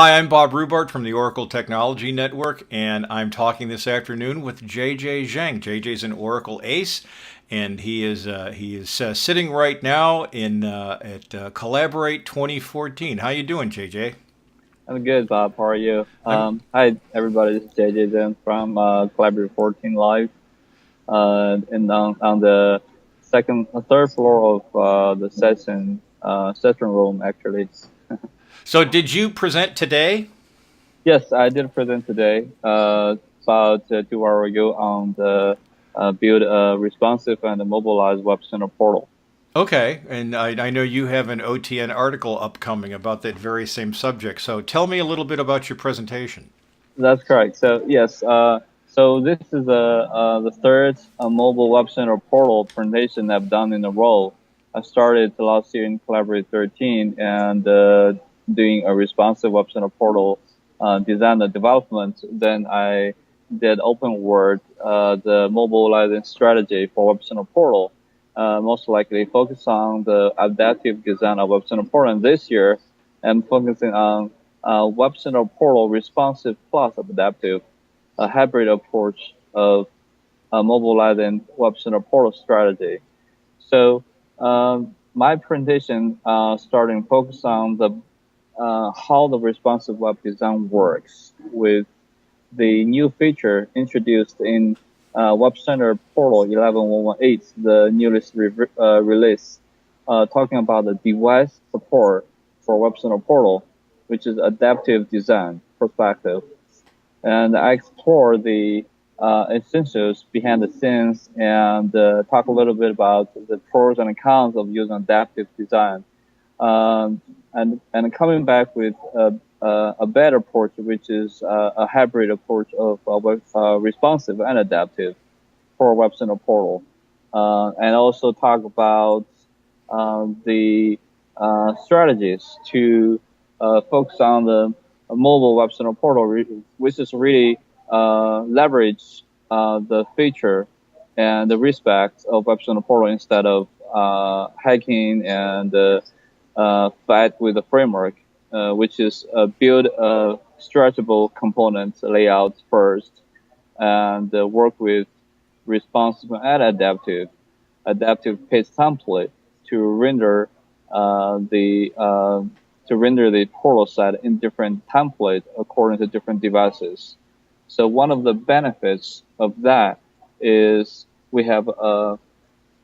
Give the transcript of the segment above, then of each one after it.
Hi, I'm Bob Rubart from the Oracle Technology Network, and I'm talking this afternoon with JayJay Zheng. JayJay's an Oracle ace, and he is sitting right now in at Collaborate 2014. How you doing, JayJay? I'm good, Bob. How are you? I'm Hi, everybody. This is JayJay Zheng from Collaborative 14 Live, and on the third floor of the session room, actually. So, did you present today? Yes, I did present today, about 2 hours ago on the build a responsive and mobilized web center portal. Okay, and I know you have an OTN article upcoming about that very same subject. So, tell me a little bit about your presentation. That's correct. So yes, so this is the third mobile web center portal presentation I've done in a row. I started last year in Collaborate 13 and doing a responsive web center portal design and development. Then I did open word the mobilizing strategy for web center portal. Most likely focus on the adaptive design of web center portal. And this year, I'm focusing on Web Center Portal responsive plus adaptive, a hybrid approach of mobilizing Web Center Portal strategy. So my presentation starting focus on the how the responsive web design works with the new feature introduced in Web Center Portal 11.118, the newest release, talking about the device support for Web Center Portal, which is adaptive design perspective. And I explore the essentials behind the scenes and talk a little bit about the pros and cons of using adaptive design. And coming back with a better approach, which is a hybrid approach of responsive and adaptive for Web Center Portal, and also talk about the strategies to focus on the mobile Web Center Portal, which is really leverage the feature and the respect of Web Center Portal instead of hacking and fight with the framework, which is build a stretchable component layout first and work with responsive and adaptive page template to render the portal set in different templates according to different devices. So one of the benefits of that is we have a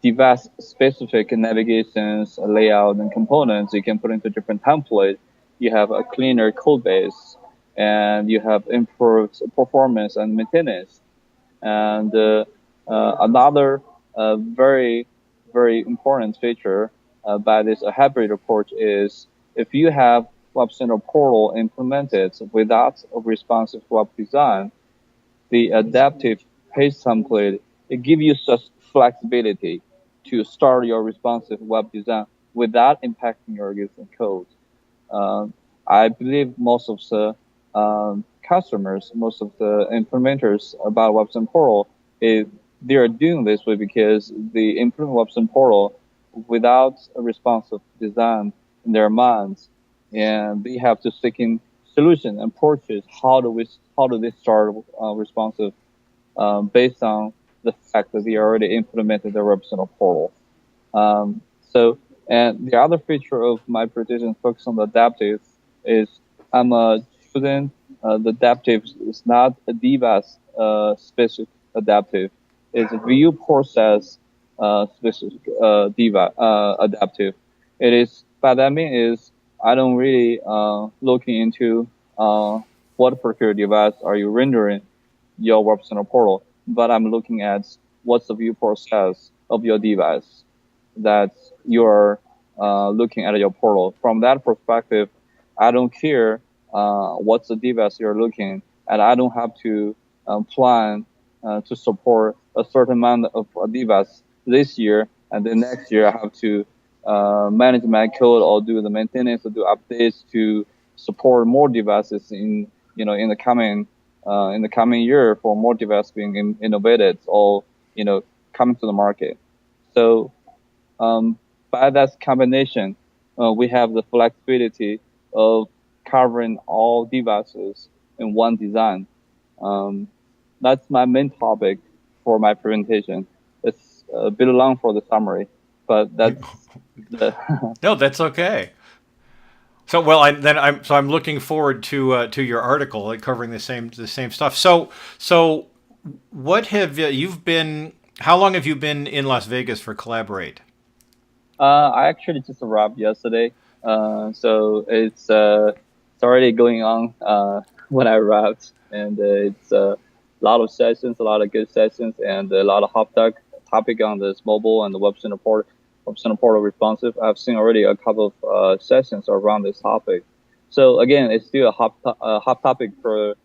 device-specific navigations, layout, and components you can put into different templates. You have a cleaner code base, and you have improved performance and maintenance. And another very, very important feature by this hybrid approach is if you have Web Center Portal implemented without a responsive web design, the adaptive page template, it gives you such flexibility to start your responsive web design without impacting your existing code. Um, I believe most of the customers, most of the implementers about WebSim Portal, is they are doing this way because they implement WebSim Portal without a responsive design in their minds, and they have to seek in solution and approaches. How do they start responsive based on the fact that they already implemented the WebCenter portal. So, and the other feature of my presentation focus on the adaptive is I'm choosing the adaptive is not a device specific adaptive. It's a view process specific device adaptive. It is, but that means is I don't really looking into what particular device are you rendering your web center portal, but I'm looking at what's the view process of your device that you're looking at your portal. From that perspective, I don't care what's the device you're looking at. I don't have to plan to support a certain amount of a device this year, and then next year I have to manage my code or do the maintenance or do updates to support more devices in the coming year for more devices being innovated or coming to the market. So by that combination, we have the flexibility of covering all devices in one design. Um, that's my main topic for my presentation. It's a bit long for the summary, but that's the No, that's okay. So well, I'm looking forward to your article, like, covering the same stuff. So what have you've been? How long have you been in Las Vegas for Collaborate? I actually just arrived yesterday, so it's already going on when I arrived, and it's a lot of sessions, a lot of good sessions, and a lot of topic on this mobile and the Web Center portal responsive. I've seen already a couple of sessions around this topic. So again, it's still a hot topic for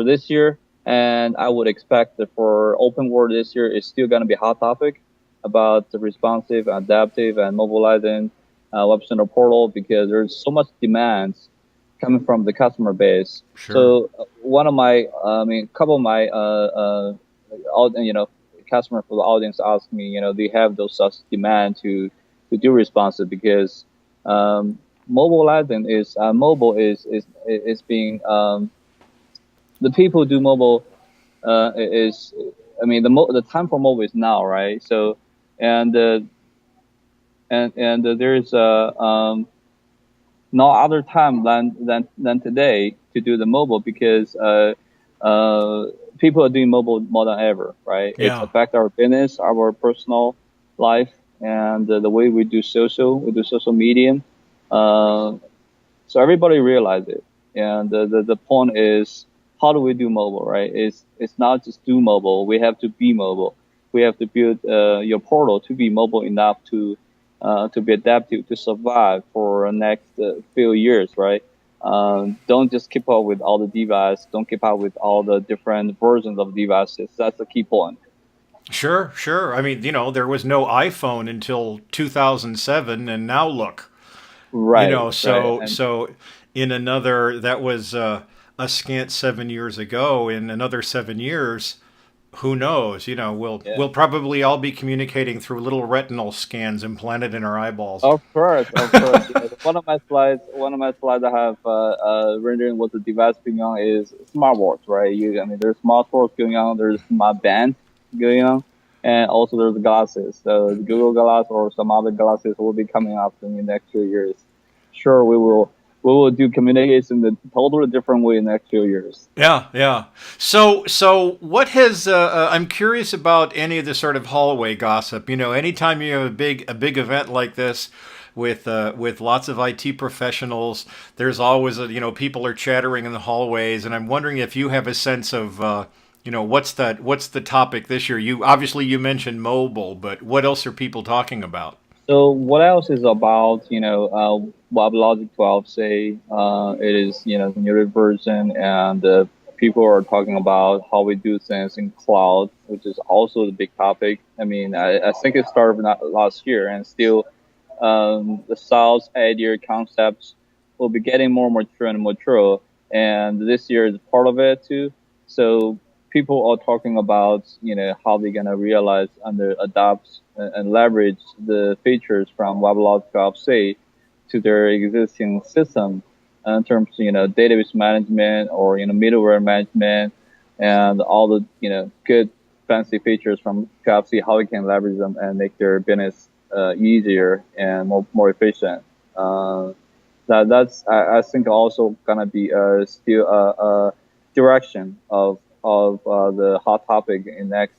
this year, and I would expect that for open world this year, it's still going to be a hot topic about the responsive, adaptive, and mobilizing Web Center portal, because there's so much demands coming from the customer base. Sure. So couple of my customer for the audience asked me, they have those such demand to do responsive, because mobilizing is mobile is being the people who do mobile is the time for mobile is now, right? So and there's no other time than today to do the mobile, because people are doing mobile more than ever, right? Yeah. It affects our business, our personal life, and the way we do social media. So everybody realize it, and the point is, how do we do mobile, right? It's not just do mobile. We have to be mobile. We have to build your portal to be mobile enough to be adaptive, to survive for the next few years, right? Don't just keep up with all the devices. Don't keep up with all the different versions of devices. That's the key point. Sure, sure. I mean, there was no iPhone until 2007, and now look. Right. So Right. so in another that was a scant 7 years ago. In another 7 years, who knows? Yeah. We'll probably all be communicating through little retinal scans implanted in our eyeballs. Of course, of course. One of my slides I have rendering what the device going on is smartwatch, right? There's smartwatch going on, there's smart band going on, and also there's glasses. So the Google Glass or some other glasses will be coming up in the next few years. Sure, we will do communication in a totally different way in the next few years. Yeah, yeah. So what has I'm curious about any of the sort of hallway gossip. Anytime you have a big event like this with lots of IT professionals, there's always people are chattering in the hallways, and I'm wondering if you have a sense of what's the topic this year. You mentioned mobile, but what else are people talking about? So what else is about, WebLogic 12, say, it is, the newer version, and people are talking about how we do things in cloud, which is also the big topic. I think it started last year, and still the sales idea concepts will be getting more mature and mature, and this year is part of it too. So people are talking about, how they're gonna realize and adapt and leverage the features from WebLogic 12C to their existing system in terms of, database management or, middleware management, and all the, good fancy features from 12C, how we can leverage them and make their business easier and more efficient. I think also gonna be still a direction of the hot topic in next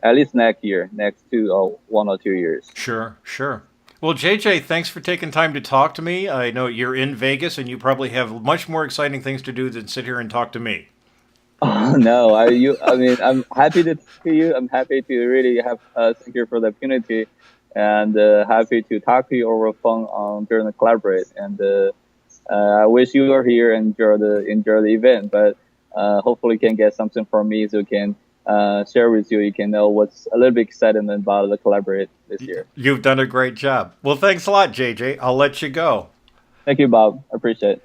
at least next year, next 1 or 2 years. Sure, sure. Well, JJ, thanks for taking time to talk to me. I know you're in Vegas, and you probably have much more exciting things to do than sit here and talk to me. Oh no, I'm happy to talk to you. I'm happy to really have thank you for the opportunity, and happy to talk to you over phone during the collaborate. And I wish you were here and enjoy the event, but hopefully you can get something from me so you can share with you. You can know what's a little bit exciting about the collaborate this year. You've done a great job. Well, thanks a lot, JJ. I'll let you go. Thank you, Bob. I appreciate it.